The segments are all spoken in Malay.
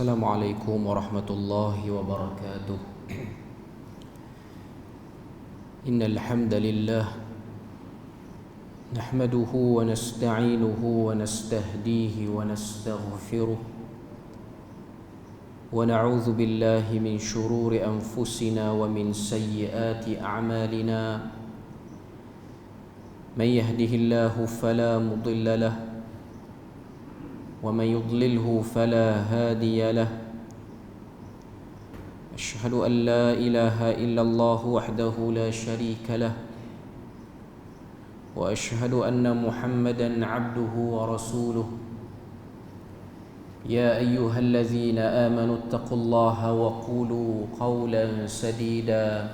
Assalamualaikum warahmatullahi wabarakatuh. Innal hamdalillah nahmaduhu wa nasta'inuhu wa nastahdihi wa nastaghfiruh wa na'udzu billahi min shururi anfusina wa min sayyiati a'malina. Man yahdihillahu fala mudilla lahu ومن يضلله فلا هادي له. أشهد أن لا إله إلا الله وحده لا شريك له وأشهد أن محمدا عبده ورسوله. يا أيها الذين آمنوا اتقوا الله وقولوا قولا سديدا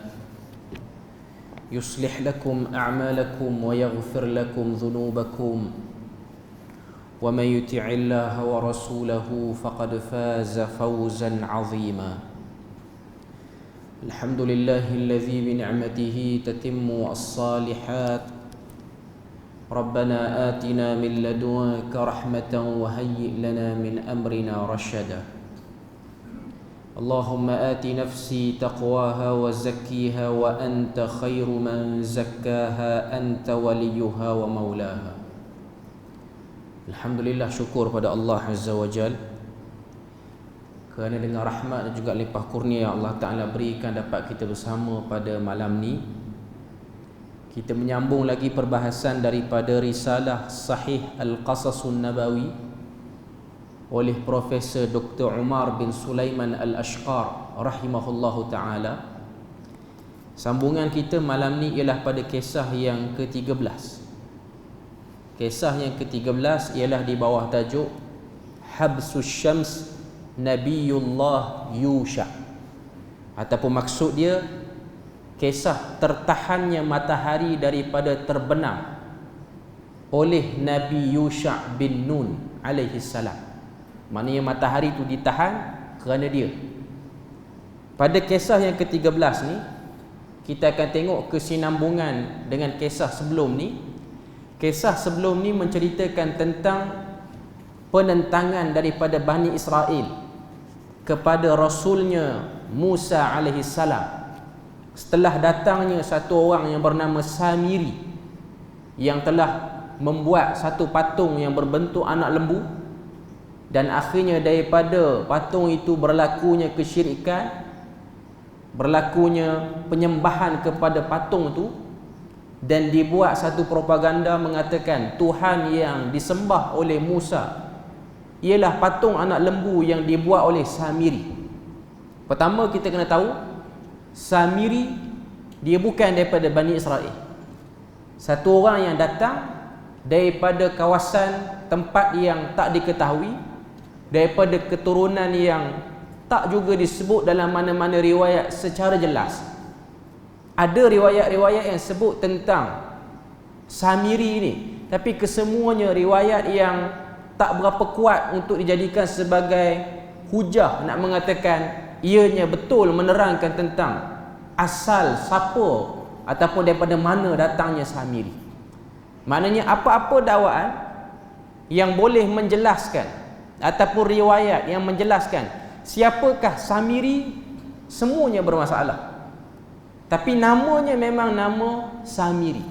يصلح لكم أعمالكم ويغفر لكم ذنوبكم ومن يطع الله ورسوله فقد فاز فوزا عظيما. الحمد لله الذي بنعمته تتم الصالحات. ربنا آتنا من لدنك رحمة وهيئ لنا من أمرنا رشدا. اللهم آت نفسي تقواها وزكيها وأنت خير من زكاها أنت وليها ومولاها. Alhamdulillah, syukur pada Allah Azza wa Jal kerana dengan rahmat dan juga limpah kurnia Allah Ta'ala berikan dapat kita bersama pada malam ni. Kita menyambung lagi perbahasan daripada risalah Sahih Al-Qasasun Nabawi oleh Profesor Dr. Umar bin Sulaiman Al-Ashqar rahimahullahu ta'ala. Sambungan kita malam ni ialah pada kisah yang ke-13. Kisah yang ke-13 ialah di bawah tajuk Habsus Syams Nabiullah Yusha, ataupun maksud dia kisah tertahannya matahari daripada terbenam oleh Nabi Yusha bin Nun alaihi salam. Maknanya matahari itu ditahan kerana dia. Pada kisah yang ke-13 ni kita akan tengok kesinambungan dengan kisah sebelum ni. Kisah sebelum ni menceritakan tentang penentangan daripada Bani Israel kepada Rasulnya Musa alaihi salam setelah datangnya satu orang yang bernama Samiri yang telah membuat satu patung yang berbentuk anak lembu, dan akhirnya daripada patung itu berlakunya kesyirikan, berlakunya penyembahan kepada patung itu, dan dibuat satu propaganda mengatakan Tuhan yang disembah oleh Musa ialah patung anak lembu yang dibuat oleh Samiri. Pertama kita kena tahu Samiri dia bukan daripada Bani Israel. Satu orang yang datang daripada kawasan tempat yang tak diketahui, daripada keturunan yang tak juga disebut dalam mana-mana riwayat secara jelas. Ada riwayat-riwayat yang sebut tentang Samiri ini, tapi kesemuanya riwayat yang tak berapa kuat untuk dijadikan sebagai hujah nak mengatakan ianya betul menerangkan tentang asal siapa ataupun daripada mana datangnya Samiri. Maknanya apa-apa dakwaan yang boleh menjelaskan ataupun riwayat yang menjelaskan siapakah Samiri, semuanya bermasalah. Tapi namanya memang nama Samiri.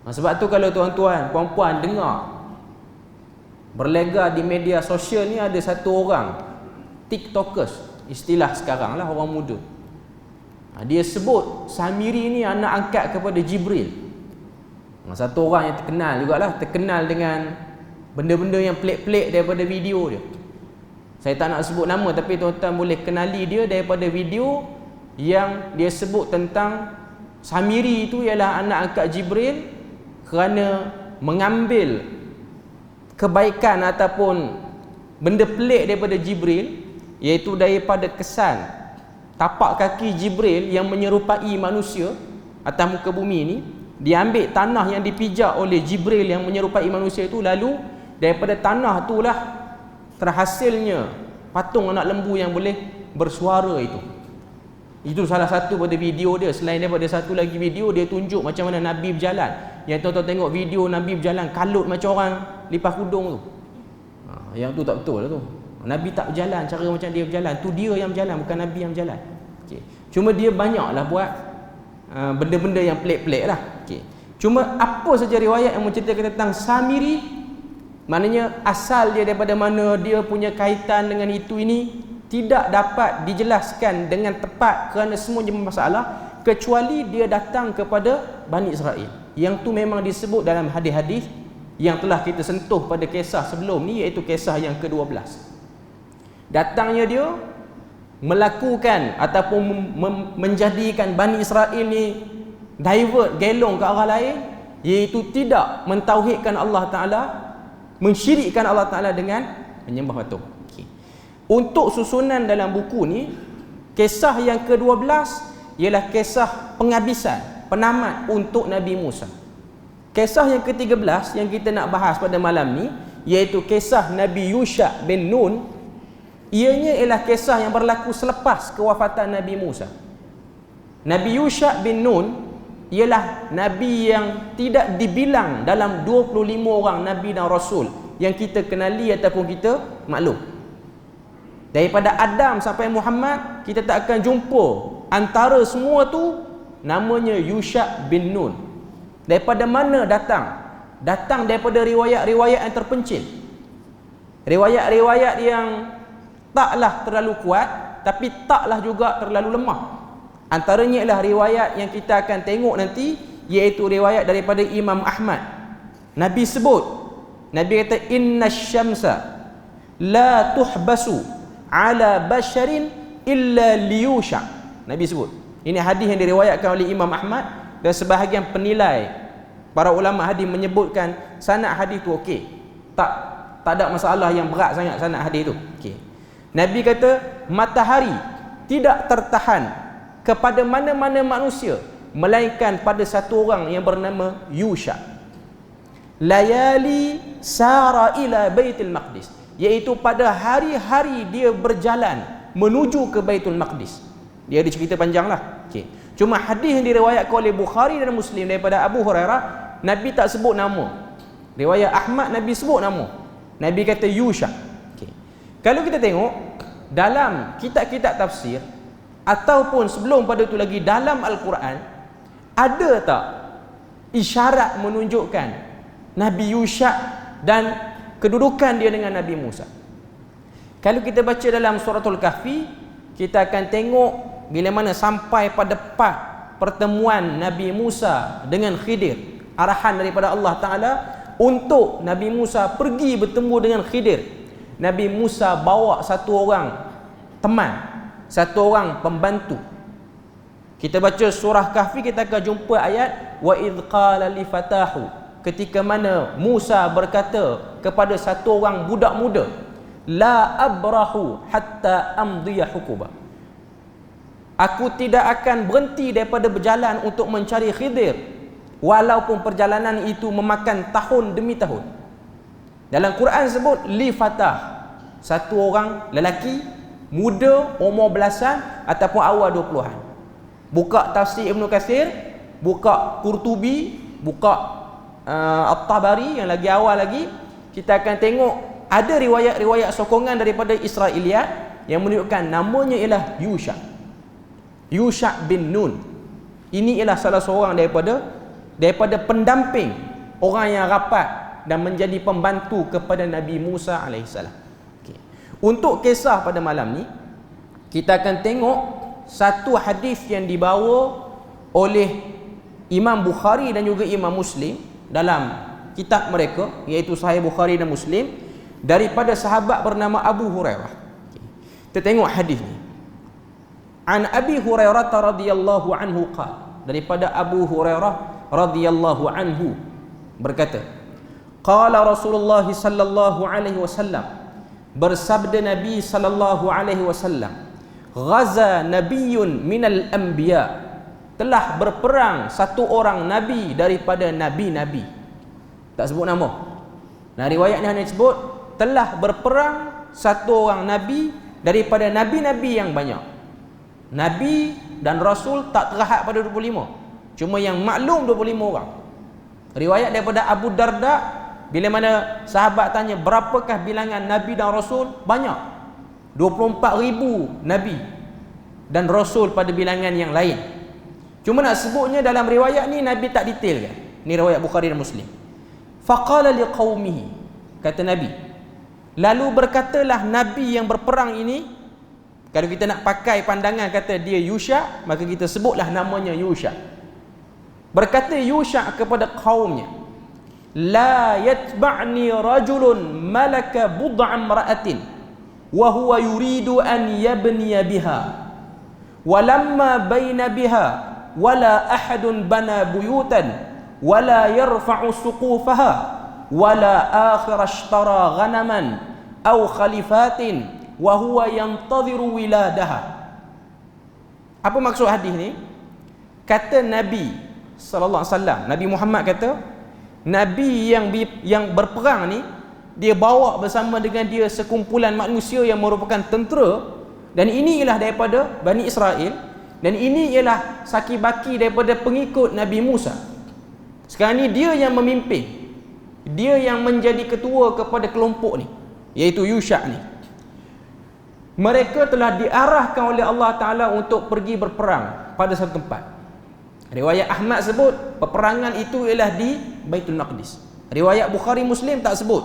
Sebab tu kalau tuan-tuan, puan-puan dengar berlega di media sosial ni, ada satu orang TikTokers, istilah sekarang lah orang muda, dia sebut Samiri ni anak angkat kepada Jibril. Satu orang yang terkenal jugalah, terkenal dengan benda-benda yang pelik-pelik daripada video dia. Saya tak nak sebut nama, tapi tuan-tuan boleh kenali dia daripada video yang dia sebut tentang Samiri itu ialah anak angkat Jibril kerana mengambil kebaikan ataupun benda pelik daripada Jibril, iaitu daripada kesan tapak kaki Jibril yang menyerupai manusia atas muka bumi ni. Dia ambil tanah yang dipijak oleh Jibril yang menyerupai manusia itu, lalu daripada tanah itulah terhasilnya patung anak lembu yang boleh bersuara itu. Itu salah satu pada video dia. Selain daripada satu lagi video, dia tunjuk macam mana Nabi berjalan. Yang tuan-tuan tengok video Nabi berjalan kalut macam orang lipas kudung tu. Yang tu tak betul lah tu. Nabi tak berjalan cara macam dia berjalan, tu dia yang berjalan, bukan Nabi yang berjalan. Okay. Cuma dia banyaklah buat benda-benda yang pelik-pelik lah. Okay. Cuma apa saja riwayat yang menceritakan tentang Samiri, maknanya asal dia daripada mana, dia punya kaitan dengan itu ini, tidak dapat dijelaskan dengan tepat kerana semuanya bermasalah, kecuali dia datang kepada Bani Israel. Yang tu memang disebut dalam hadis-hadis yang telah kita sentuh pada kisah sebelum ni, iaitu kisah yang ke-12. Datangnya dia melakukan ataupun menjadikan Bani Israel ni divert, gelong ke arah lain, iaitu tidak mentauhidkan Allah Ta'ala, mensyirikkan Allah Ta'ala dengan menyembah patung. Okay. Untuk susunan dalam buku ni, kisah yang ke-12 ialah kisah penghabisan, penamat untuk Nabi Musa. Kisah yang ke-13 yang kita nak bahas pada malam ni, iaitu kisah Nabi Yusha bin Nun. Ianya ialah kisah yang berlaku selepas kewafatan Nabi Musa. Nabi Yusha bin Nun ialah Nabi yang tidak dibilang dalam 25 orang Nabi dan Rasul yang kita kenali ataupun kita maklum. Daripada Adam sampai Muhammad, kita tak akan jumpa antara semua tu namanya Yusha bin Nun. Daripada mana datang? Datang daripada riwayat-riwayat yang terpencil. Riwayat-riwayat yang taklah terlalu kuat, tapi taklah juga terlalu lemah. Antaranya ialah riwayat yang kita akan tengok nanti, iaitu riwayat daripada Imam Ahmad. Nabi sebut, Nabi kata, inna syamsa la tuhbasu ala basharin illa liyusha. Nabi sebut. Ini hadis yang diriwayatkan oleh Imam Ahmad, dan sebahagian penilai para ulama hadis menyebutkan sanad hadis tu okey. Tak ada masalah yang berat sangat sanad hadis tu. Okey. Nabi kata matahari tidak tertahan kepada mana-mana manusia melainkan pada satu orang yang bernama Yusha. Layali sara ila Baitul Maqdis, iaitu pada hari-hari dia berjalan menuju ke Baitul Maqdis. Dia ada cerita panjanglah. Okey. Cuma hadis yang diriwayatkan oleh Bukhari dan Muslim daripada Abu Hurairah, Nabi tak sebut nama. Riwayat Ahmad Nabi sebut nama. Nabi kata Yusha. Okay. Kalau kita tengok dalam kitab-kitab tafsir ataupun sebelum pada itu lagi dalam Al-Quran, ada tak isyarat menunjukkan Nabi Yusha dan kedudukan dia dengan Nabi Musa? Kalau kita baca dalam suratul Kahfi, kita akan tengok bila mana sampai pada part pertemuan Nabi Musa dengan Khidir, arahan daripada Allah Ta'ala untuk Nabi Musa pergi bertemu dengan Khidir. Nabi Musa bawa satu orang teman, satu orang pembantu. Kita baca surah Kahfi, kita akan jumpa ayat wa idh qala li fatahu, ketika mana Musa berkata kepada satu orang budak muda, la abrahu hatta amdiya hukuba, aku tidak akan berhenti daripada berjalan untuk mencari Khidir, walaupun perjalanan itu memakan tahun demi tahun. Dalam Quran sebut li fatah, satu orang lelaki muda, umur belasan ataupun awal 20-an. Buka tafsir Ibn Kathir, buka Qurtubi, buka At-Tabari yang lagi awal lagi, kita akan tengok ada riwayat-riwayat sokongan daripada Israiliyat yang menunjukkan namanya ialah Yusha. Yusha bin Nun. Ini ialah salah seorang daripada pendamping, orang yang rapat dan menjadi pembantu kepada Nabi Musa AS. Okay. Untuk kisah pada malam ni, kita akan tengok satu hadis yang dibawa oleh Imam Bukhari dan juga Imam Muslim dalam kitab mereka, iaitu Sahih Bukhari dan Muslim, daripada sahabat bernama Abu Hurairah. Okay. Kita tengok hadis ni. An Abi Hurairah radhiyallahu anhu qala, daripada Abu Hurairah radhiyallahu anhu berkata, qala Rasulullah sallallahu alaihi wasallam, bersabda Nabi sallallahu alaihi wasallam, ghaza nabiyyun minal anbiya, telah berperang satu orang nabi daripada nabi-nabi. Tak sebut nama. Nah, riwayat ni hanya sebut telah berperang satu orang nabi daripada nabi-nabi yang banyak. Nabi dan Rasul tak terhad pada 25, cuma yang maklum 25 orang. Riwayat daripada Abu Darda Bila mana sahabat tanya berapakah bilangan Nabi dan Rasul, banyak, 24,000 Nabi dan Rasul pada bilangan yang lain. Cuma nak sebutnya dalam riwayat ni Nabi tak detailkan. Ni riwayat Bukhari dan Muslim. Faqala liqaumihi, kata Nabi, lalu berkatalah Nabi yang berperang ini, kalau kita nak pakai pandangan kata dia Yusha, maka kita sebutlah namanya Yusha. Berkata Yusha kepada kaumnya, la yatba'ni rajulun malaka bud'a imra'atin wa huwa yuridu an yabniya biha walamma baina biha wala ahadun bana buyutan wala yarfa'u suqufaha wala akhir ashtara ghanaman aw khalifatin wa huwa yantadhiru wiladaha. Apa maksud hadis ni? Kata Nabi sallallahu alaihi wasallam, Nabi Muhammad kata, Nabi yang berperang ni, dia bawa bersama dengan dia sekumpulan manusia yang merupakan tentera, dan ini ialah daripada Bani Israel, dan ini ialah saki-baki daripada pengikut Nabi Musa. Sekarang ni dia yang memimpin, dia yang menjadi ketua kepada kelompok ni, iaitu Yusha ni. Mereka telah diarahkan oleh Allah Ta'ala untuk pergi berperang pada satu tempat. Riwayat Ahmad sebut peperangan itu ialah di Baitul Maqdis. Riwayat Bukhari Muslim tak sebut.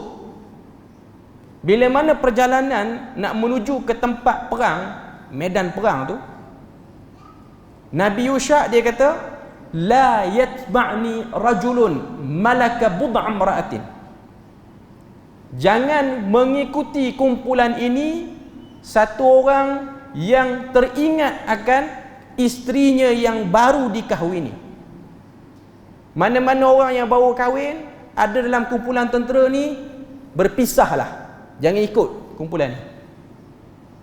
Bila mana perjalanan nak menuju ke tempat perang, medan perang tu, Nabi Yusha dia kata, la yatba'ni rajulun malaka bud'a imra'atin. Jangan mengikuti kumpulan ini satu orang yang teringat akan isterinya yang baru dikahwini. Mana-mana orang yang baru kahwin ada dalam kumpulan tentera ni, berpisahlah, jangan ikut kumpulan ni.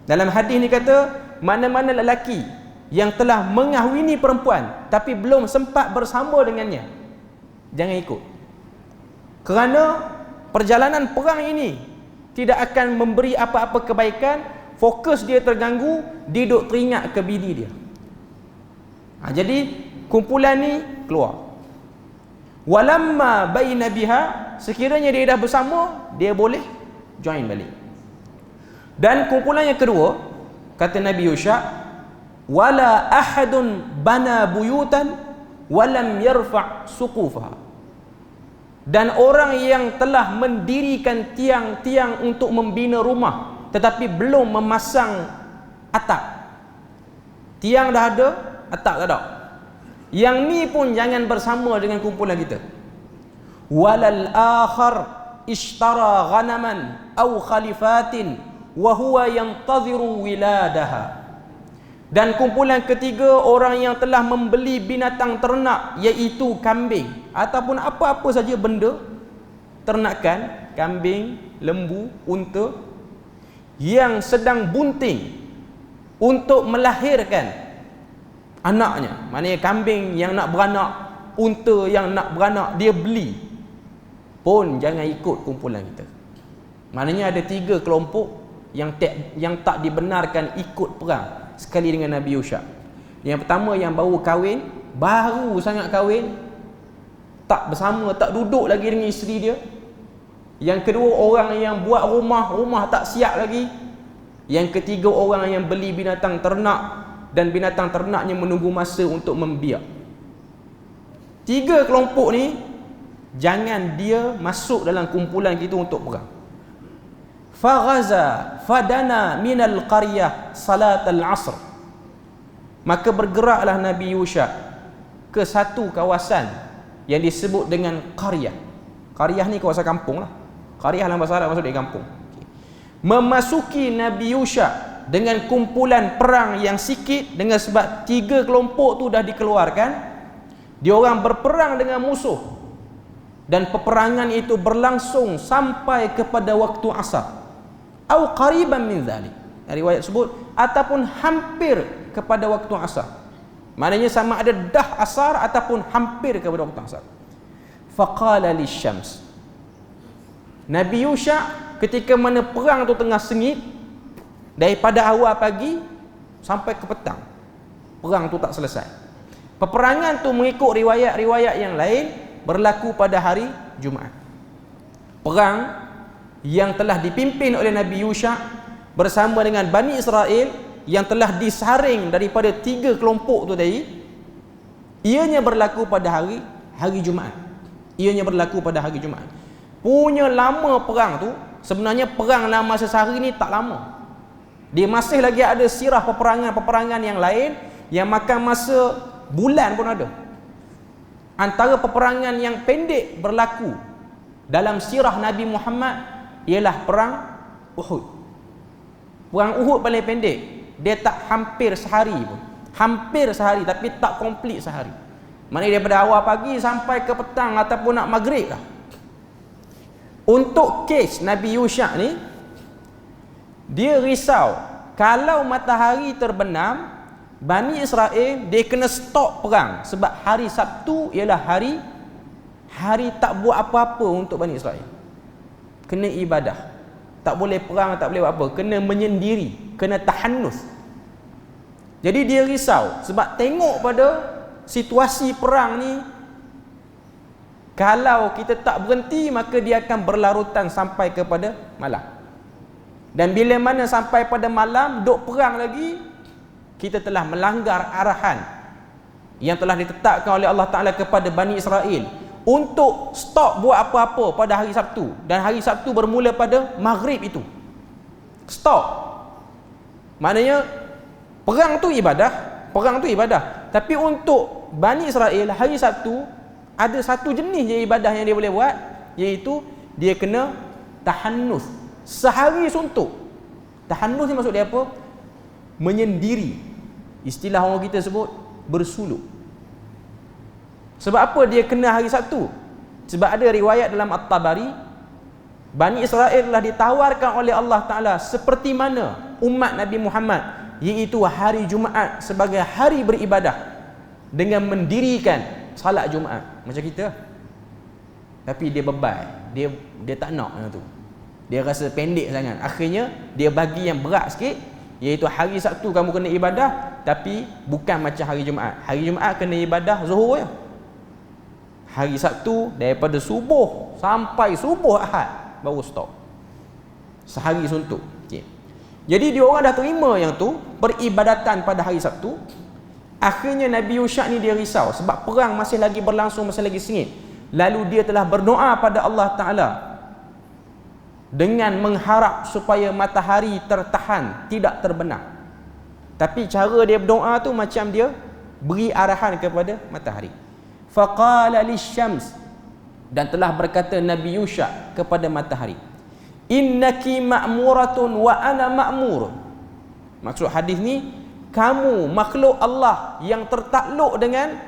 Dalam hadis ni kata, mana-mana lelaki yang telah mengahwini perempuan tapi belum sempat bersama dengannya, jangan ikut. Kerana perjalanan perang ini tidak akan memberi apa-apa kebaikan. Fokus dia terganggu, dia duk teringat ke bini dia. Jadi kumpulan ni keluar. Walamma baina biha, sekiranya dia dah bersama, dia boleh join balik. Dan kumpulan yang kedua, kata Nabi Yusha, wala ahadun bana buyutan walam yarfa' suqufaha. Dan orang yang telah mendirikan tiang-tiang untuk membina rumah tetapi belum memasang atap. Tiang dah ada, atap tak ada. Yang ni pun jangan bersama dengan kumpulan kita. Walal akhar ishtara ghanaman aw khalifatin wa huwa yantadhiru wiladaha. Dan kumpulan ketiga, orang yang telah membeli binatang ternak, iaitu kambing ataupun apa-apa saja benda ternakan, kambing, lembu, unta, yang sedang bunting untuk melahirkan anaknya. Maknanya kambing yang nak beranak, unta yang nak beranak, dia beli, pun jangan ikut kumpulan kita. Maknanya ada 3 kelompok yang tak dibenarkan ikut perang sekali dengan Nabi Yusha. Yang pertama, yang baru kahwin, baru sangat kahwin, tak bersama, tak duduk lagi dengan isteri dia. Yang kedua, orang yang buat rumah tak siap lagi. Yang ketiga, orang yang beli binatang ternak dan binatang ternaknya menunggu masa untuk membiak. 3 kelompok ni jangan dia masuk dalam kumpulan kita untuk perang. Faghaza fadana minal qaryah salat al-asr. Maka bergeraklah Nabi Yusha ke satu kawasan yang disebut dengan qaryah. Qaryah ni kawasan kampung lah. Qaryah dalam bahasa Arab maksud dia kampung. Memasuki Nabi Yusha dengan kumpulan perang yang sikit, dengan sebab 3 kelompok tu dah dikeluarkan. Dia orang berperang dengan musuh, dan peperangan itu berlangsung sampai kepada waktu asar. Au qariban min zalik. Riwayat sebut ataupun hampir kepada waktu asar. Maknanya sama ada dah asar ataupun hampir kepada waktu asar. Faqala lisyams. Nabi Yusha ketika mana perang tu tengah sengit, daripada awal pagi sampai ke petang, perang tu tak selesai. Peperangan tu mengikut riwayat-riwayat yang lain berlaku pada hari Jumaat. perang yang telah dipimpin oleh Nabi Yusha bersama dengan Bani Israel yang telah disaring daripada 3 kelompok tu tadi. Ianya berlaku pada hari Jumaat. Ianya berlaku pada hari Jumaat. Punya lama perang tu, sebenarnya perang dalam masa sehari ni tak lama. Dia masih lagi ada sirah peperangan yang lain yang makan masa bulan pun ada. Antara peperangan yang pendek berlaku dalam sirah Nabi Muhammad ialah perang Uhud. Perang Uhud paling pendek, dia tak hampir sehari pun. Hampir sehari tapi tak komplit sehari. Maknanya daripada awal pagi sampai ke petang ataupun nak maghrib lah. Untuk kes Nabi Yusha ni, dia risau kalau matahari terbenam, Bani Israel dia kena stop perang sebab hari Sabtu ialah hari tak buat apa-apa untuk Bani Israel. Kena ibadah. Tak boleh perang, tak boleh buat apa, kena menyendiri, kena tahannus. Jadi dia risau sebab tengok pada situasi perang ni, kalau kita tak berhenti maka dia akan berlarutan sampai kepada malam. Dan bila mana sampai pada malam duk perang lagi, kita telah melanggar arahan yang telah ditetapkan oleh Allah Ta'ala kepada Bani Israel untuk stop buat apa-apa pada hari Sabtu. Dan hari Sabtu bermula pada maghrib itu. Stop. Maknanya perang tu ibadah. Tapi untuk Bani Israel hari Sabtu ada satu jenis je ibadah yang dia boleh buat, iaitu dia kena tahannus. Sehari suntuk. Tahannus ni maksud dia apa? Menyendiri. Istilah orang kita sebut bersuluk. Sebab apa dia kena hari Sabtu? Sebab ada riwayat dalam At-Tabari, Bani Israel telah ditawarkan oleh Allah Ta'ala seperti mana umat Nabi Muhammad, iaitu hari Jumaat sebagai hari beribadah dengan mendirikan salat Jumaat macam kita. Tapi dia bebal, dia tak nak yang tu. Dia rasa pendek sangat. Akhirnya dia bagi yang berat sikit, iaitu hari Sabtu kamu kena ibadah, tapi bukan macam hari Jumaat. Hari Jumaat kena ibadah zuhur je. Hari Sabtu daripada subuh sampai subuh Ahad baru stop. Sehari suntuk. Okay. Jadi dia orang dah terima yang tu, peribadatan pada hari Sabtu. Akhirnya Nabi Yusha ni dia risau sebab perang masih lagi berlangsung, masih lagi sengit. Lalu dia telah berdoa pada Allah Ta'ala dengan mengharap supaya matahari tertahan, tidak terbenam. Tapi cara dia berdoa tu macam dia beri arahan kepada matahari. Faqala lisyams, dan telah berkata Nabi Yusha kepada matahari, innaki ma'muratun wa ana ma'mur. Maksud hadis ni, kamu makhluk Allah yang tertakluk dengan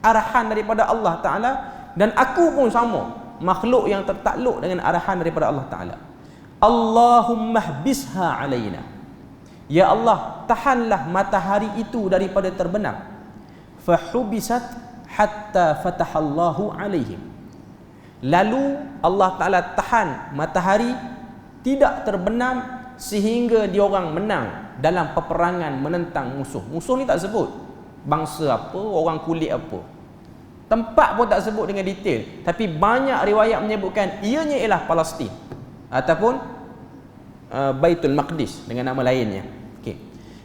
arahan daripada Allah Ta'ala, dan aku pun sama, makhluk yang tertakluk dengan arahan daripada Allah Ta'ala. Allahumma hbisha alaina, ya Allah, tahanlah matahari itu daripada terbenam. Fahubisat hatta fatahallahu alaihim. Lalu Allah Ta'ala tahan matahari tidak terbenam sehingga diorang menang dalam peperangan menentang musuh. Musuh ni tak sebut bangsa apa, orang kulit apa, tempat pun tak sebut dengan detail, tapi banyak riwayat menyebutkan ianya ialah Palestin ataupun Baitul Maqdis dengan nama lainnya. Okay.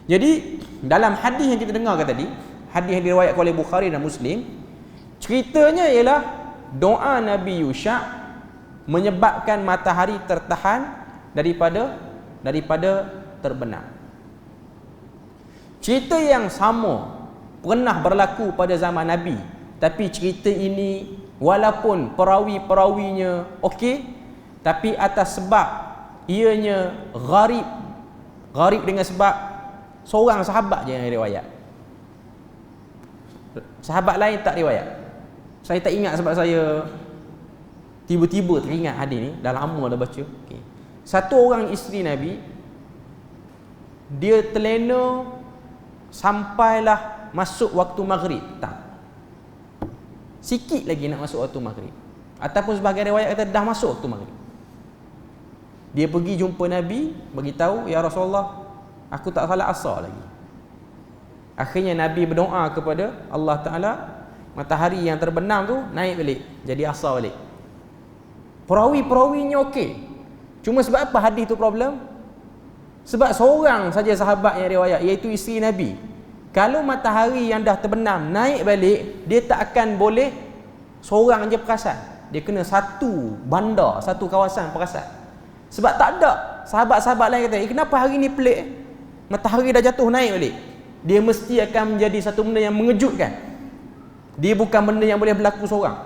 Jadi dalam hadis yang kita dengarkan tadi, hadis yang diriwayatkan oleh Bukhari dan Muslim, ceritanya ialah doa Nabi Yusha menyebabkan matahari tertahan daripada terbenam. Cerita yang sama pernah berlaku pada zaman Nabi, tapi cerita ini walaupun perawi-perawinya okey, tapi atas sebab ianya gharib dengan sebab seorang sahabat je yang riwayat. Sahabat lain tak riwayat. Saya tak ingat sebab saya tiba-tiba teringat hadis ni, dah lama dah baca. Okay. Satu orang isteri Nabi, dia terlena sampailah masuk waktu maghrib petang. Sikit lagi nak masuk waktu maghrib, ataupun sebagai riwayat kata dah masuk waktu maghrib. Dia pergi jumpa Nabi, bagi tahu, ya Rasulullah, aku tak salat asar lagi. Akhirnya Nabi berdoa kepada Allah Ta'ala, matahari yang terbenam tu naik balik, jadi asar balik. Perawi-perawinya okey. Cuma sebab apa hadis tu problem? Sebab seorang saja sahabat yang riwayat, iaitu isteri Nabi. Kalau matahari yang dah terbenam naik balik, dia tak akan boleh seorang je perasan. Dia kena satu bandar, satu kawasan perasan. Sebab tak ada sahabat-sahabat lain kata, kenapa hari ni pelik? Matahari dah jatuh naik balik. Dia mesti akan menjadi satu benda yang mengejutkan. Dia bukan benda yang boleh berlaku seorang.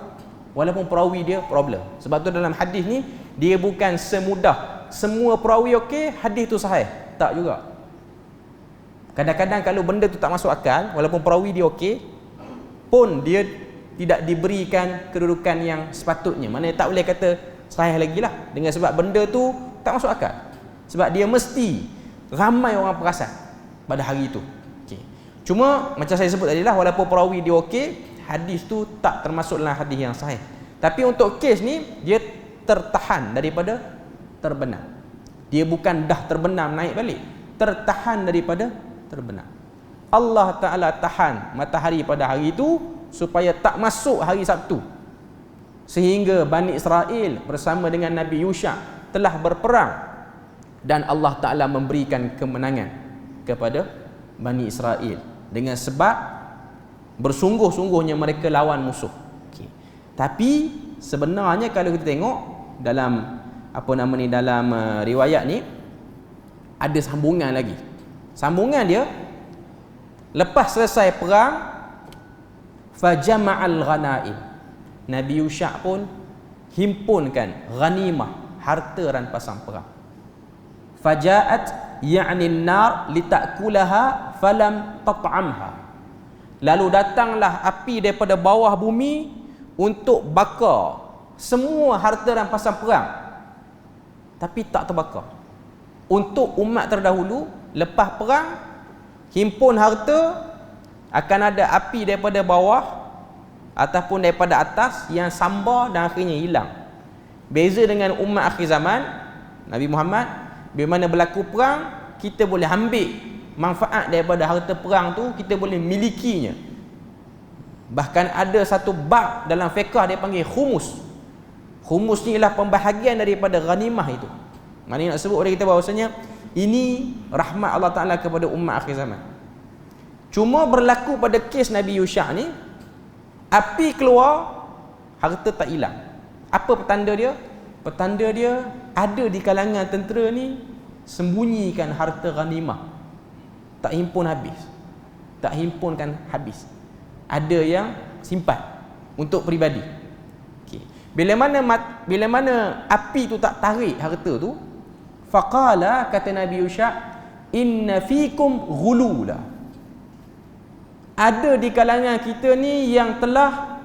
Walaupun perawi dia problem. Sebab tu dalam hadis ni, dia bukan semudah semua perawi okey, hadis tu sahih. Tak juga. Kadang-kadang kalau benda tu tak masuk akal, walaupun perawi dia okey, pun dia tidak diberikan kedudukan yang sepatutnya. Maknanya tak boleh kata sahih lagi lah. Dengan sebab benda tu tak masuk akal. Sebab dia mesti ramai orang perasan pada hari itu. Okay. Cuma macam saya sebut tadi lah, walaupun perawi dia okey, hadis tu tak termasuk dalam hadis yang sahih. Tapi untuk kes ni, dia tertahan daripada terbenam. Dia bukan dah terbenam naik balik, tertahan daripada terbenam. Allah Ta'ala tahan matahari pada hari itu supaya tak masuk hari Sabtu, sehingga Bani Israel bersama dengan Nabi Yusha telah berperang dan Allah Ta'ala memberikan kemenangan kepada Bani Israel dengan sebab bersungguh-sungguhnya mereka lawan musuh. Okay. Tapi sebenarnya kalau kita tengok dalam dalam riwayat ni ada sambungan lagi. Sambungan dia, lepas selesai perang, fajama'al ghanaim, Nabi Yusha pun himpunkan ghanimah, harta rampasan perang. Faja'at ya'ni an-nar litakulaha falam tat'amha. Lalu datanglah api daripada bawah bumi untuk bakar semua harta rampasan perang, tapi tak terbakar. Untuk umat terdahulu, lepas perang, himpun harta, akan ada api daripada bawah ataupun daripada atas yang sambar dan akhirnya hilang. Beza dengan umat akhir zaman, Nabi Muhammad, bila mana berlaku perang, kita boleh ambil manfaat daripada harta perang tu, kita boleh milikinya. Bahkan ada satu bab dalam fiqh dia panggil khumus. Khumus ni ialah pembahagian daripada ghanimah itu. Maknanya nak sebut oleh kita bahawasanya ini rahmat Allah Ta'ala kepada umat akhir zaman. Cuma berlaku pada kes Nabi Yusha ni, api keluar, harta tak hilang. Apa petanda dia? Petanda dia ada di kalangan tentera ni sembunyikan harta ghanimah, tak himpun habis, tak himpunkan habis, ada yang simpan untuk peribadi. Okay. Bila mana api tu tak tarik harta tu, faqala, kata Nabi Yusha, inna fikum ghulula, ada di kalangan kita ni yang telah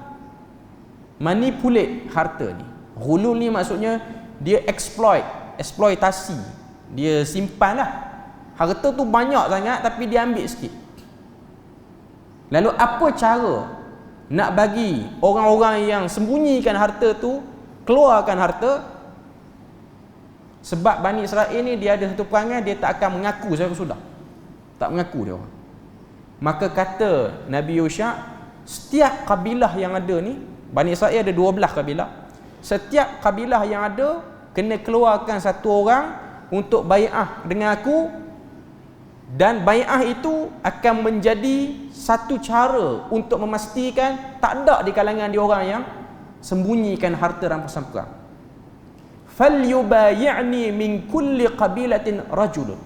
manipulate harta ni. Ghulul ni maksudnya dia eksploitasi, dia simpan lah. Harta tu banyak sangat tapi dia ambil sikit. Lalu apa cara nak bagi orang-orang yang sembunyikan harta tu keluarkan harta? Sebab Bani Israel ni dia ada satu perangai, dia tak akan mengaku secara sudah. Tak mengaku dia orang. Maka kata Nabi Yusha, setiap kabilah yang ada ni, Bani Israel ada 12 kabilah. Setiap kabilah yang ada kena keluarkan satu orang untuk bai'ah dengan aku, dan bai'ah itu akan menjadi satu cara untuk memastikan tak ada di kalangan dia orang yang sembunyikan harta rampasan perang. Falyubayi'ni min kulli qabilatin rajulun,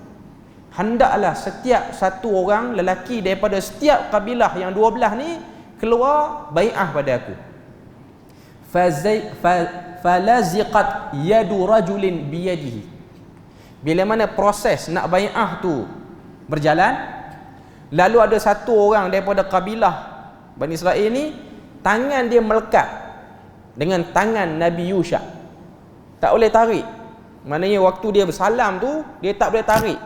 hendaklah setiap satu orang lelaki daripada setiap kabilah yang 12 ni keluar bai'ah pada aku. Falaziqat yadu rajulin biyadihi, bila mana proses nak bai'ah tu berjalan, lalu ada satu orang daripada kabilah Bani Israel ni, tangan dia melekat dengan tangan Nabi Yusha, tak boleh tarik. Maknanya waktu dia bersalam tu, dia tak boleh tarik.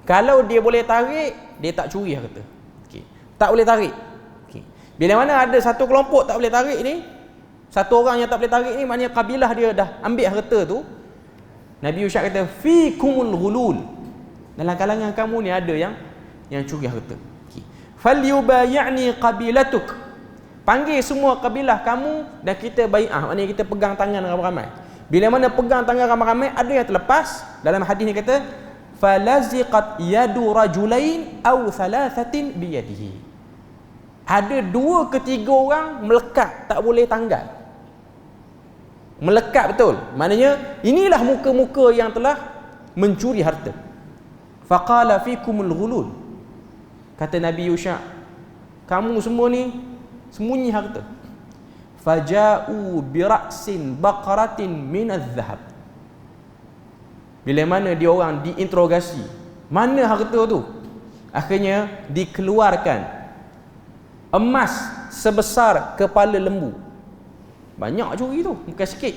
Kalau dia boleh tarik, dia tak curi harta. Okay. Tak boleh tarik. Okay. Bila mana ada satu kelompok tak boleh tarik ni, satu orang yang tak boleh tarik ni, maknanya kabilah dia dah ambil harta tu. Nabi Yusha kata, fikumul ghulul, dalam kalangan kamu ni ada yang curi harta. Okay. Falyubayi'ni qabilatuk, panggil semua kabilah kamu dan kita bai'ah, maknanya kita pegang tangan ramai-ramai. Bila mana pegang tangan ramai-ramai, ada yang terlepas. Dalam hadis ni kata falaziqat yadu rajulain aw thalathatin biyadihi. Ada 2 ke 3 orang melekat, tak boleh tanggal. Melekat betul. Maknanya inilah muka-muka yang telah mencuri harta. Faqala fikumul ghulul. Kata Nabi Yusha, kamu semua ni sembunyi harta. Faja'u bira'sin baqaratin minaz zahab. Bila mana dia orang diinterogasi, mana harta tu? Akhirnya dikeluarkan emas sebesar kepala lembu. Banyak curi tu, bukan sikit.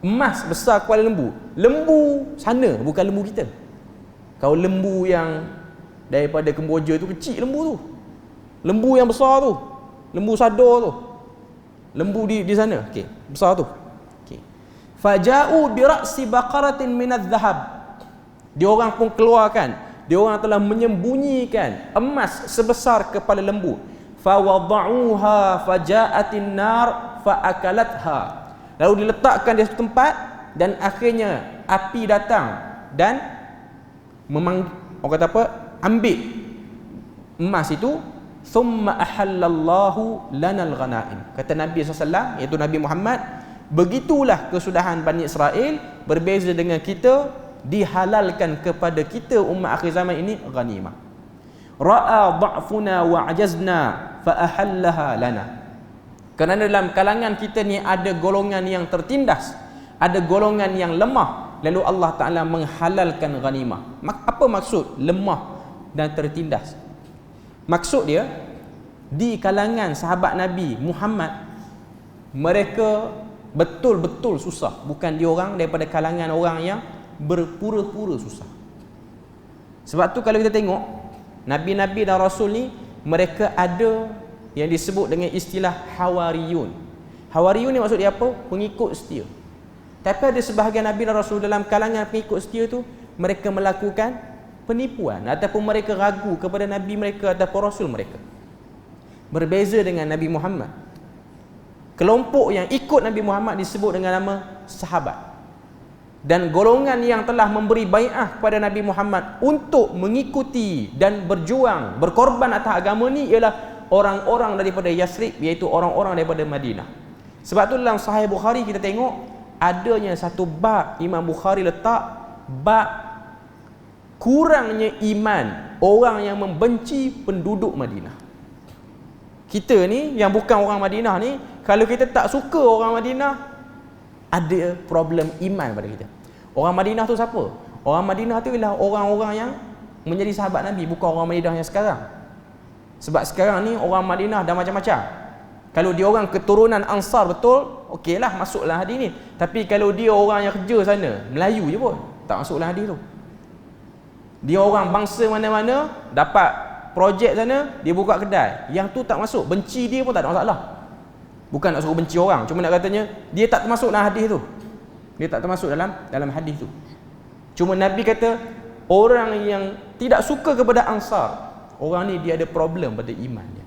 Emas besar kepala lembu. Lembu sana, bukan lembu kita. Kalau lembu yang daripada Kemboja tu kecil lembu tu. Lembu yang besar tu, lembu sadar tu. Lembu di sana, okey, besar tu. Okey. Faja'u bi ra'si baqaratin min adh-dhahab. Dia orang pun keluarkan, dia orang telah menyembunyikan emas sebesar kepala lembu. Fa wada'uha faja'atin nar fa akalatha. Lalu diletakkan di satu tempat dan akhirnya api datang dan orang kata apa? Ambil emas itu. Thumma ahallallahu lanal ghanaim. Kata Nabi SAW, iaitu Nabi Muhammad, begitulah kesudahan Bani Israel, berbeza dengan kita, dihalalkan kepada kita umat akhir zaman ini ghanimah. Ra'a dha'funa wa ajazna fa ahallaha lana. Kerana dalam kalangan kita ni ada golongan yang tertindas, ada golongan yang lemah, lalu Allah Ta'ala menghalalkan ghanimah. Apa maksud lemah dan tertindas? Maksud dia, di kalangan sahabat Nabi Muhammad, mereka betul-betul susah. Bukan diorang daripada kalangan orang yang berpura-pura susah. Sebab tu kalau kita tengok Nabi-Nabi dan Rasul ni, mereka ada yang disebut dengan istilah Hawariyun. Hawariyun ni maksud dia apa? Pengikut setia. Tapi ada sebahagian Nabi dan Rasul dalam kalangan pengikut setia tu, mereka melakukan penipuan ataupun mereka ragu kepada Nabi mereka ataupun Rasul mereka. Berbeza dengan Nabi Muhammad. Kelompok yang ikut Nabi Muhammad disebut dengan nama sahabat. Dan golongan yang telah memberi bai'ah kepada Nabi Muhammad untuk mengikuti dan berjuang, berkorban atas agama ni ialah orang-orang daripada Yathrib, iaitu orang-orang daripada Madinah. Sebab tu dalam Sahih Bukhari kita tengok adanya satu bab Imam Bukhari letak bab kurangnya iman orang yang membenci penduduk Madinah. Kita ni yang bukan orang Madinah ni, kalau kita tak suka orang Madinah, ada problem iman pada kita. Orang Madinah tu siapa? Orang Madinah tu ialah orang-orang yang menjadi sahabat Nabi, bukan orang Madinah yang sekarang. Sebab sekarang ni orang Madinah dah macam-macam. Kalau dia orang keturunan Ansar betul, okeylah masuklah hadis ni. Tapi kalau dia orang yang kerja sana, Melayu je pun, tak masuklah hadis tu. Dia orang bangsa mana-mana, dapat projek sana, dia buka kedai, yang tu tak masuk. Benci dia pun tak ada masalah. Bukan nak suruh benci orang, cuma nak katanya dia tak termasuk dalam hadis tu. Dia tak termasuk dalam hadis tu. Cuma Nabi kata orang yang tidak suka kepada Ansar, orang ni dia ada problem pada iman dia.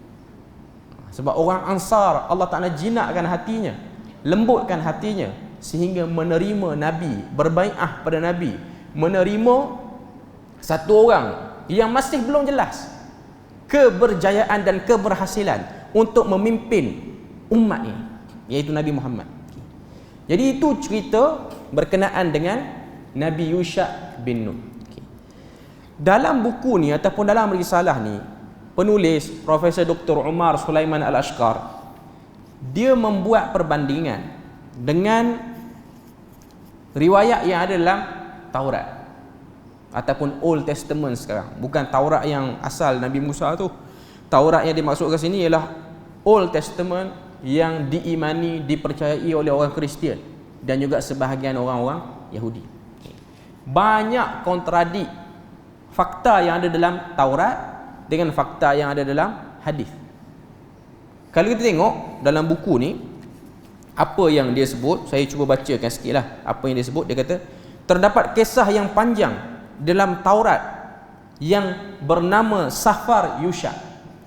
Sebab orang Ansar, Allah Ta'ala jinakkan hatinya, lembutkan hatinya sehingga menerima Nabi, berbai'ah pada Nabi, menerima satu orang yang masih belum jelas keberjayaan dan keberhasilan untuk memimpin umat ini, iaitu Nabi Muhammad. Jadi itu cerita berkenaan dengan Nabi Yusha bin Nun. Dalam buku ni ataupun dalam risalah ni, penulis Profesor Dr. Umar Sulaiman Al-Ashqar, dia membuat perbandingan dengan riwayat yang ada dalam Taurat ataupun Old Testament sekarang. Bukan Taurat yang asal Nabi Musa tu. Taurat yang dimaksudkan sini ialah Old Testament yang diimani, dipercayai oleh orang Kristian dan juga sebahagian orang-orang Yahudi. Banyak kontradik fakta yang ada dalam Taurat dengan fakta yang ada dalam hadis. Kalau kita tengok dalam buku ni, apa yang dia sebut, saya cuba bacakan sikitlah apa yang dia sebut. Dia kata, terdapat kisah yang panjang dalam Taurat yang bernama Safar Yusha.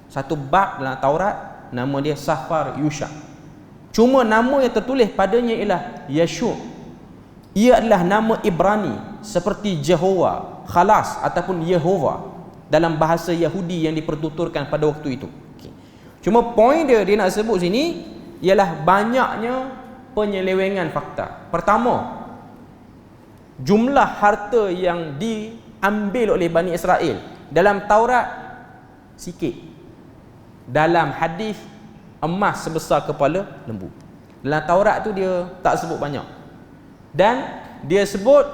Satu bab dalam Taurat nama dia Safar Yusha. Cuma nama yang tertulis padanya ialah Yashua. Ia adalah nama Ibrani seperti Jehovah, Khalas ataupun Yehova dalam bahasa Yahudi yang dipertuturkan pada waktu itu. Okay. Cuma poin dia nak sebut sini ialah banyaknya penyelewengan fakta. Pertama, jumlah harta yang diambil oleh Bani Israel dalam Taurat sikit, dalam hadis emas sebesar kepala lembu. Dalam Taurat tu dia tak sebut banyak, dan dia sebut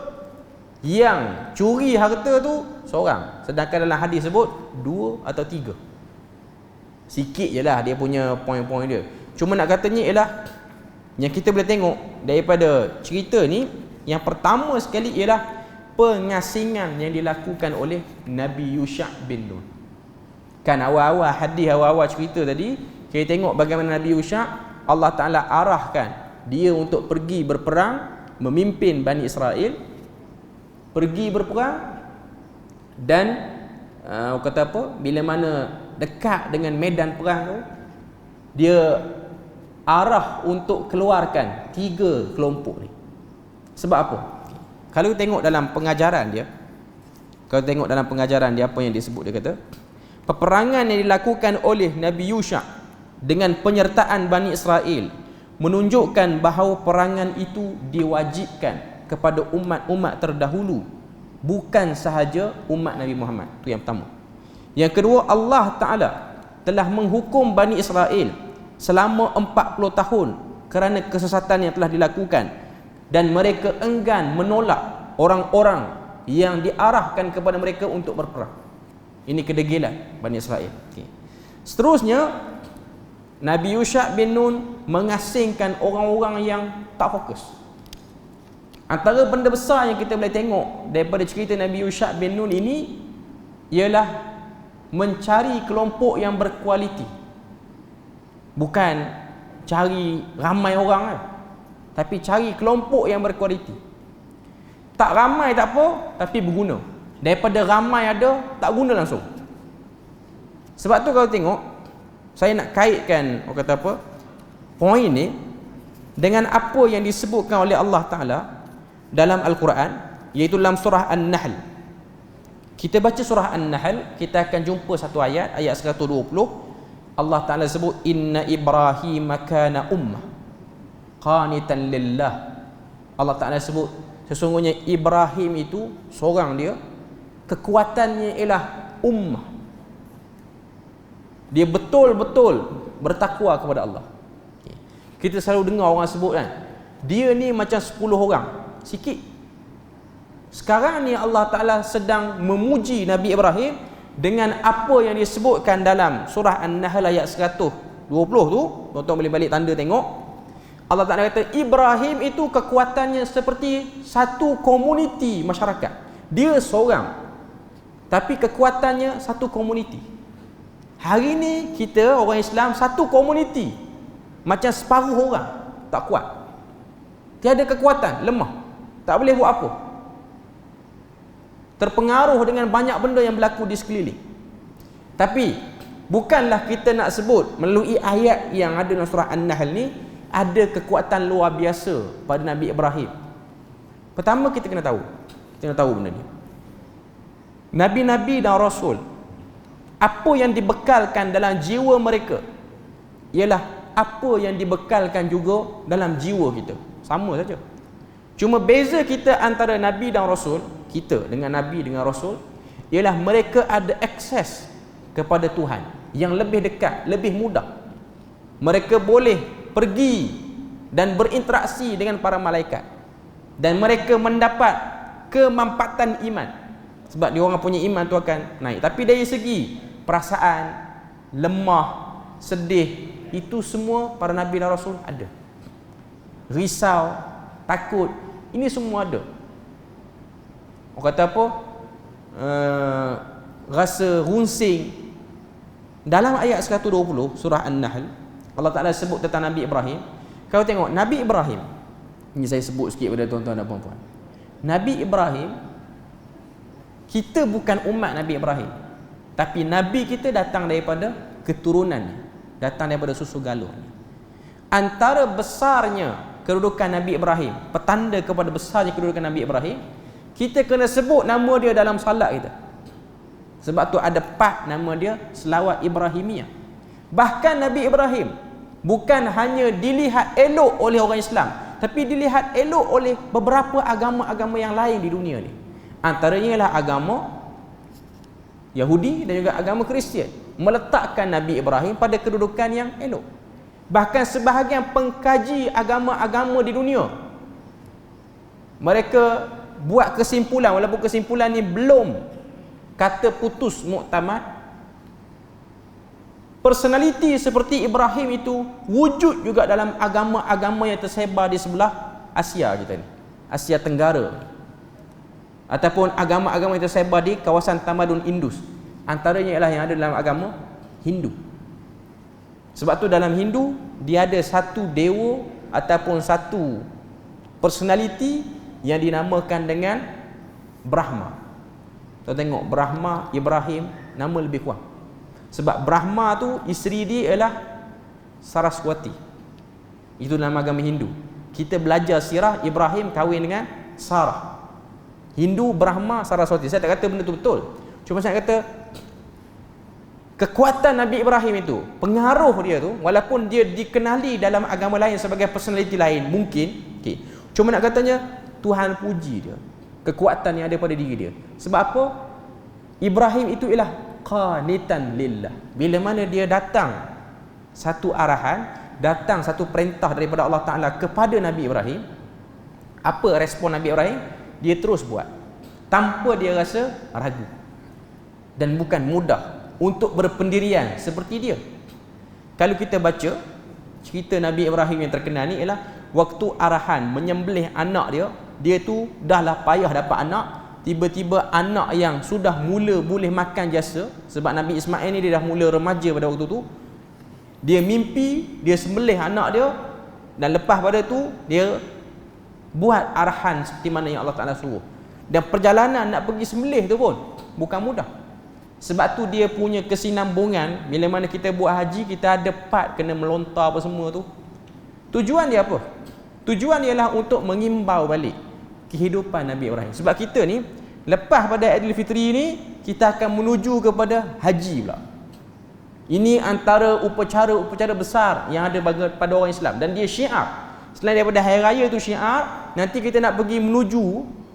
yang curi harta tu seorang, sedangkan dalam hadis sebut 2 atau 3. Sikit je lah dia punya poin-poin dia. Cuma nak katanya ialah yang kita boleh tengok daripada cerita ni, yang pertama sekali ialah pengasingan yang dilakukan oleh Nabi Yusha' bin Nun. Kan awal-awal hadis, awal-awal cerita tadi, kita tengok bagaimana Nabi Yusha' Allah Ta'ala arahkan dia untuk pergi berperang, memimpin Bani Israel pergi berperang. Dan kata apa, bila mana dekat dengan medan perang tu, dia arah untuk keluarkan 3 kelompok ni. Sebab apa? Kalau tengok dalam pengajaran dia, apa yang disebut, dia kata peperangan yang dilakukan oleh Nabi Yusha' dengan penyertaan Bani Israel menunjukkan bahawa perangan itu diwajibkan kepada umat-umat terdahulu, bukan sahaja umat Nabi Muhammad. Itu yang pertama. Yang kedua, Allah Ta'ala telah menghukum Bani Israel selama 40 tahun kerana kesesatan yang telah dilakukan, dan mereka enggan menolak orang-orang yang diarahkan kepada mereka untuk berperang. Ini kedegilan Bani Israel. Okay. Seterusnya, Nabi Yusha' bin Nun mengasingkan orang-orang yang tak fokus. Antara benda besar yang kita boleh tengok daripada cerita Nabi Yusha' bin Nun ini ialah mencari kelompok yang berkualiti. Bukan cari ramai orang kan, tapi cari kelompok yang berkualiti. Tak ramai tak apa, tapi berguna. Daripada ramai ada, tak guna langsung. Sebab tu kalau tengok, saya nak kaitkan, orang kata apa, poin ni dengan apa yang disebutkan oleh Allah Ta'ala dalam Al-Quran, iaitu dalam surah An-Nahl. Kita baca surah An-Nahl, kita akan jumpa satu ayat 120. Allah Ta'ala sebut, Inna Ibrahim kana ummah qanitan lillah. Allah Ta'ala sebut, sesungguhnya Ibrahim itu seorang dia, kekuatannya ialah ummah. Dia betul-betul bertakwa kepada Allah. Kita selalu dengar orang sebut kan, dia ni macam 10 orang, sikit. Sekarang ni Allah Ta'ala sedang memuji Nabi Ibrahim dengan apa yang disebutkan dalam surah An-Nahl ayat 120 tu. Tuan-tuan boleh balik tanda tengok. Allah Ta'ala kata Ibrahim itu kekuatannya seperti satu komuniti masyarakat. Dia seorang, tapi kekuatannya satu komuniti. Hari ni kita orang Islam satu komuniti, macam separuh orang, tak kuat, tiada kekuatan, lemah, tak boleh buat apa, terpengaruh dengan banyak benda yang berlaku di sekeliling. Tapi bukanlah kita nak sebut melalui ayat yang ada dalam surah An-Nahl ni ada kekuatan luar biasa pada Nabi Ibrahim. Pertama kita kena tahu benda ni. Nabi-nabi dan rasul, apa yang dibekalkan dalam jiwa mereka ialah apa yang dibekalkan juga dalam jiwa kita. Sama saja. Cuma beza kita antara Nabi dan Rasul, kita dengan Nabi dengan Rasul, ialah mereka ada akses kepada Tuhan yang lebih dekat, lebih mudah. Mereka boleh pergi dan berinteraksi dengan para malaikat, dan mereka mendapat kemampatan iman. Sebab dia orang punya iman tu akan naik. Tapi dari segi perasaan, lemah, sedih, itu semua para Nabi dan Rasul ada. Risau, takut, ini semua ada. Orang kata apa? Rasa runsing. Dalam ayat 120 surah An-Nahl, Allah Ta'ala sebut tentang Nabi Ibrahim. Kalau tengok Nabi Ibrahim, ini saya sebut sikit pada tuan-tuan dan puan-puan. Nabi Ibrahim, kita bukan umat Nabi Ibrahim, tapi Nabi kita datang daripada keturunannya, datang daripada susu galurnya. antara besarnya kedudukan Nabi Ibrahim, petanda kepada besarnya kedudukan Nabi Ibrahim, kita kena sebut nama dia dalam salat kita. Sebab tu ada part nama dia selawat Ibrahimiyah. Bahkan Nabi Ibrahim bukan hanya dilihat elok oleh orang Islam, tapi dilihat elok oleh beberapa agama-agama yang lain di dunia ni. Antaranya ialah agama Yahudi dan juga agama Kristian, meletakkan Nabi Ibrahim pada kedudukan yang elok. Bahkan sebahagian pengkaji agama-agama di dunia, mereka buat kesimpulan, walaupun kesimpulan ni belum kata putus muktamad, personaliti seperti Ibrahim itu wujud juga dalam agama-agama yang tersebar di sebelah Asia kita ni, Asia Tenggara, ataupun agama-agama yang tersebar di kawasan tamadun Indus. Antaranya ialah yang ada dalam agama Hindu. Sebab tu dalam Hindu dia ada satu dewa ataupun satu personality yang dinamakan dengan Brahma. Kita tengok Brahma, Ibrahim, nama lebih kurang. Sebab Brahma tu isteri dia ialah Saraswati. Itu dalam agama Hindu. Kita belajar sirah, Ibrahim kahwin dengan Sarah. Hindu, Brahma, Saraswati. Saya tak kata benda tu betul. Cuma saya kata kekuatan Nabi Ibrahim itu, pengaruh dia tu, walaupun dia dikenali dalam agama lain sebagai personality lain, mungkin, okay. Cuma nak katanya Tuhan puji dia, kekuatan yang ada pada diri dia. Sebab apa? Ibrahim itu ialah qanitan lillah. Bila mana dia datang satu arahan, datang satu perintah daripada Allah Ta'ala kepada Nabi Ibrahim, apa respon Nabi Ibrahim? Dia terus buat tanpa dia rasa ragu. Dan bukan mudah untuk berpendirian seperti dia. Kalau kita baca cerita Nabi Ibrahim yang terkenal ni, ialah waktu arahan menyembelih anak dia, dia tu dahlah payah dapat anak, tiba-tiba anak yang sudah mula boleh makan jasa, sebab Nabi Ismail ni dia dah mula remaja pada waktu tu, dia mimpi dia sembelih anak dia, dan lepas pada tu dia buat arahan seperti mana yang Allah Ta'ala suruh. Dan perjalanan nak pergi sembelih tu pun bukan mudah. Sebab tu dia punya kesinambungan. Bila mana kita buat haji, kita ada part kena melontar apa semua tu. Tujuan dia apa? Tujuan dia ialah untuk mengimbau balik kehidupan Nabi Ibrahim. Sebab kita ni lepas pada Aidilfitri ni, kita akan menuju kepada haji pula. Ini antara upacara-upacara besar yang ada pada orang Islam, dan dia syiar. Selain daripada hari raya tu syiar, nanti kita nak pergi menuju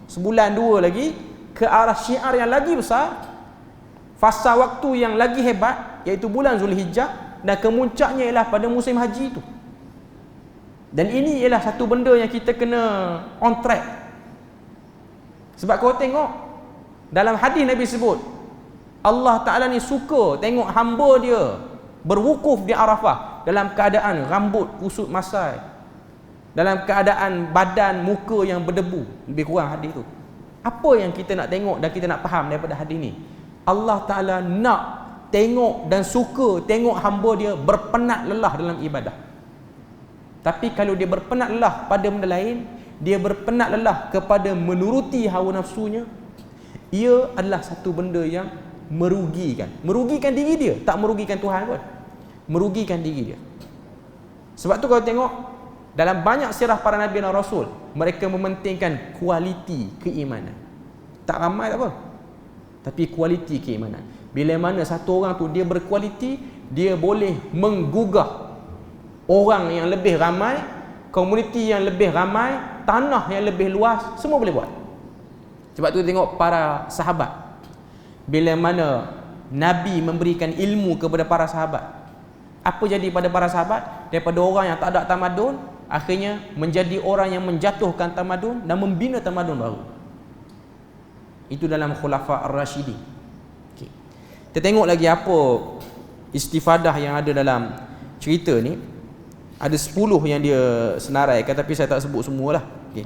sebulan dua lagi ke arah syiar yang lagi besar, fasa waktu yang lagi hebat, iaitu bulan Zulhijjah, dan kemuncaknya ialah pada musim haji itu. Dan ini ialah satu benda yang kita kena on track. Sebab kau tengok dalam hadis Nabi sebut, Allah Ta'ala ni suka tengok hamba dia berwukuf di Arafah dalam keadaan rambut kusut masai, dalam keadaan badan muka yang berdebu. Lebih kurang hadis tu. Apa yang kita nak tengok dan kita nak faham daripada hadis ni? Allah Ta'ala nak tengok dan suka tengok hamba dia berpenat lelah dalam ibadah. Tapi kalau dia berpenat lelah pada benda lain, dia berpenat lelah kepada menuruti hawa nafsunya, ia adalah satu benda yang merugikan. Merugikan diri dia, tak merugikan Tuhan pun. Merugikan diri dia. Sebab tu kalau tengok dalam banyak sirah para Nabi dan Rasul, mereka mementingkan kualiti keimanan. Tak ramai tak apa, tapi kualiti keimanan. Bila mana satu orang tu dia berkualiti, dia boleh menggugah orang yang lebih ramai, komuniti yang lebih ramai, tanah yang lebih luas, semua boleh buat. Sebab tu tengok para sahabat, bila mana Nabi memberikan ilmu kepada para sahabat, apa jadi pada para sahabat? Daripada orang yang tak ada tamadun, akhirnya menjadi orang yang menjatuhkan tamadun dan membina tamadun baru. Itu dalam Khulafa Ar-Rashidin. Okay. Kita tengok lagi apa istifadah yang ada dalam cerita ni. Ada 10 yang dia senaraikan, tapi saya tak sebut semualah. Okay.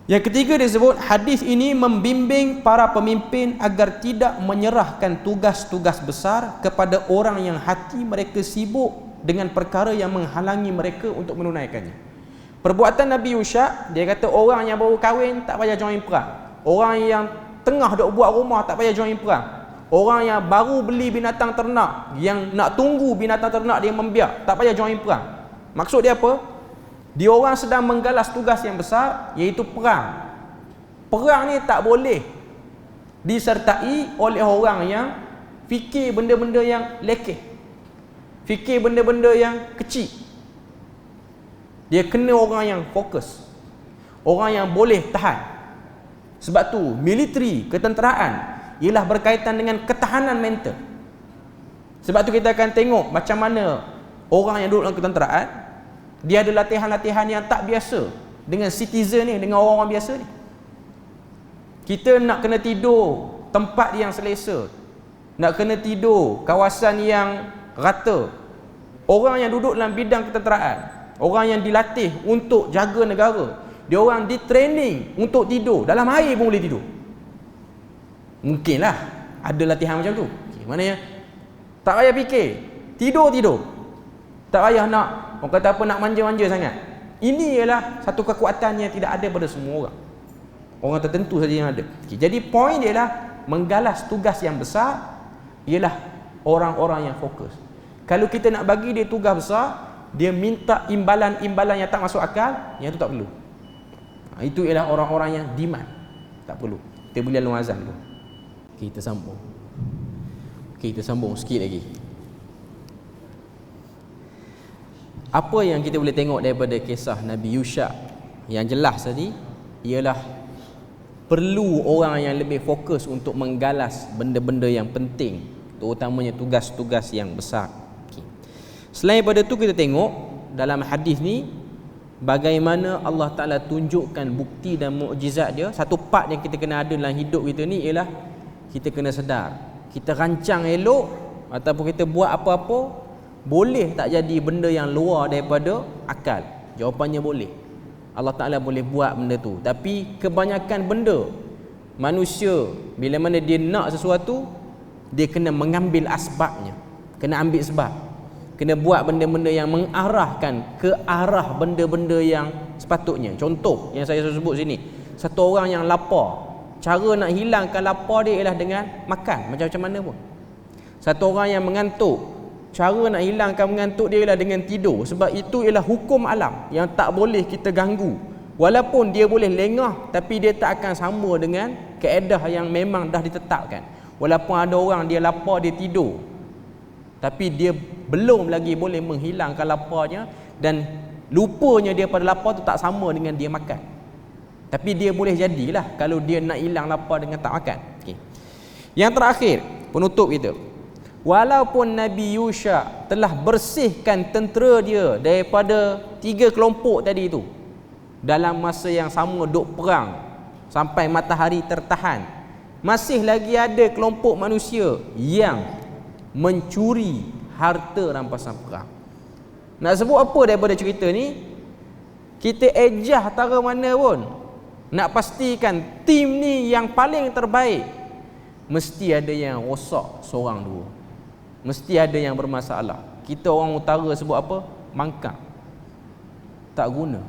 Yang ketiga dia sebut, hadis ini membimbing para pemimpin agar tidak menyerahkan tugas-tugas besar kepada orang yang hati mereka sibuk dengan perkara yang menghalangi mereka untuk menunaikannya. Perbuatan Nabi Yusha, dia kata orang yang baru kahwin tak payah join perang. Orang yang tengah duk buat rumah tak payah join perang. Orang yang baru beli binatang ternak, yang nak tunggu binatang ternak dia membiak, tak payah join perang. Maksud dia apa? Dia orang sedang menggalas tugas yang besar, iaitu perang. Perang ni tak boleh disertai oleh orang yang fikir benda-benda yang lekeh, fikir benda-benda yang kecil. Dia kena orang yang fokus, orang yang boleh tahan. Sebab tu militeri, ketenteraan ialah berkaitan dengan ketahanan mental. Sebab tu kita akan tengok macam mana orang yang duduk dalam ketenteraan, dia ada latihan-latihan yang tak biasa dengan citizen ni, dengan orang-orang biasa ni. Kita nak kena tidur tempat yang selesa, nak kena tidur kawasan yang rata. Orang yang duduk dalam bidang ketenteraan, orang yang dilatih untuk jaga negara, dia orang di training untuk tidur dalam air pun boleh tidur. Mungkinlah ada latihan macam tu. Maknanya tak payah fikir, tidur. Tak payah nak, orang kata apa, nak manja-manja sangat. Ini ialah satu kekuatan yang tidak ada pada semua orang. Orang tertentu saja yang ada. Jadi poin dia ialah menggalas tugas yang besar ialah orang-orang yang fokus. Kalau kita nak bagi dia tugas besar, dia minta imbalan-imbalan yang tak masuk akal, yang itu tak perlu. Itu ialah orang-orang yang demand. Tak perlu. Kita boleh lalu azan dulu. Kita sambung. Kita sambung sikit lagi. Apa yang kita boleh tengok daripada kisah Nabi Yusha yang jelas tadi ialah perlu orang yang lebih fokus untuk menggalas benda-benda yang penting, terutamanya tugas-tugas yang besar. Selain daripada tu, kita tengok dalam hadis ni bagaimana Allah Ta'ala tunjukkan bukti dan mukjizat dia. Satu part yang kita kena ada dalam hidup kita ni ialah kita kena sedar, kita rancang elok ataupun kita buat apa-apa, boleh tak jadi benda yang luar daripada akal? Jawapannya boleh. Allah Ta'ala boleh buat benda tu. Tapi kebanyakan benda, manusia bila mana dia nak sesuatu, dia kena mengambil asbabnya, kena ambil sebab, kena buat benda-benda yang mengarahkan ke arah benda-benda yang sepatutnya. Contoh yang saya sebut sini, satu orang yang lapar, cara nak hilangkan lapar dia ialah dengan makan macam-macam mana pun. Satu orang yang mengantuk, cara nak hilangkan mengantuk dia ialah dengan tidur. Sebab itu ialah hukum alam yang tak boleh kita ganggu. Walaupun dia boleh lengah, tapi dia tak akan sama dengan kaedah yang memang dah ditetapkan. Walaupun ada orang dia lapar, dia tidur, tapi dia belum lagi boleh menghilangkan laparnya, dan lupanya dia pada lapar tu tak sama dengan dia makan. Tapi dia boleh jadilah kalau dia nak hilang lapar dengan tak makan. Okay. Yang terakhir, penutup kita. Walaupun Nabi Yusha telah bersihkan tentera dia daripada 3 kelompok tadi itu, dalam masa yang sama duk perang sampai matahari tertahan, masih lagi ada kelompok manusia yang mencuri harta rampasan perang. Nak sebut apa daripada cerita ni? Kita ejah tara mana pun, nak pastikan tim ni yang paling terbaik, mesti ada yang rosak seorang dua, mesti ada yang bermasalah. Kita orang utara sebut apa? Mangkang, tak guna.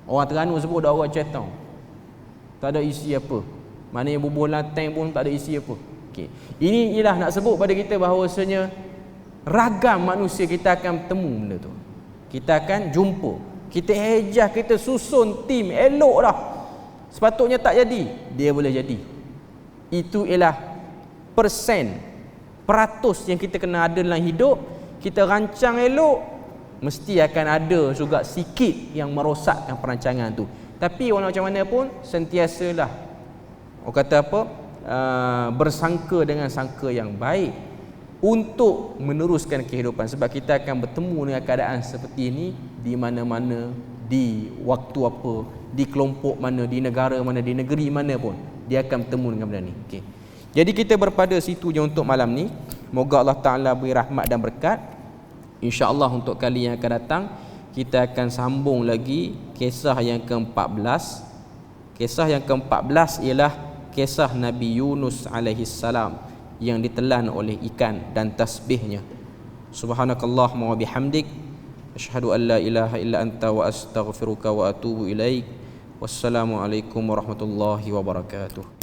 Orang Terengganu sebut dah orang cetong, tak ada isi apa. Maknanya bubuh lateng pun tak ada isi apa. Okay. Ini ialah nak sebut pada kita bahawasanya ragam manusia kita akan temu benda tu. Kita akan jumpa, kita ejah, kita susun tim elok dah, sepatutnya tak jadi, dia boleh jadi. Itu ialah peratus yang kita kena ada dalam hidup. Kita rancang elok, mesti akan ada juga sikit yang merosakkan perancangan tu. Tapi walau macam mana pun, sentiasalah, orang kata apa, bersangka dengan sangka yang baik untuk meneruskan kehidupan. Sebab kita akan bertemu dengan keadaan seperti ini di mana-mana, di waktu apa, di kelompok mana, di negara mana, di negeri mana pun, dia akan bertemu dengan benda ni. Okay. Jadi kita berpada situ je untuk malam ni. Moga Allah Ta'ala beri rahmat dan berkat. InsyaAllah untuk kali yang akan datang, kita akan sambung lagi kisah yang ke-14. Kisah yang ke-14 ialah kisah Nabi Yunus alaihi salam yang ditelan oleh ikan dan tasbihnya. Subhanakallahumma wa bihamdik, asyhadu an la ilaha illa anta wa astaghfiruka wa atubu ilaik. Wassalamualaikum warahmatullahi wabarakatuh.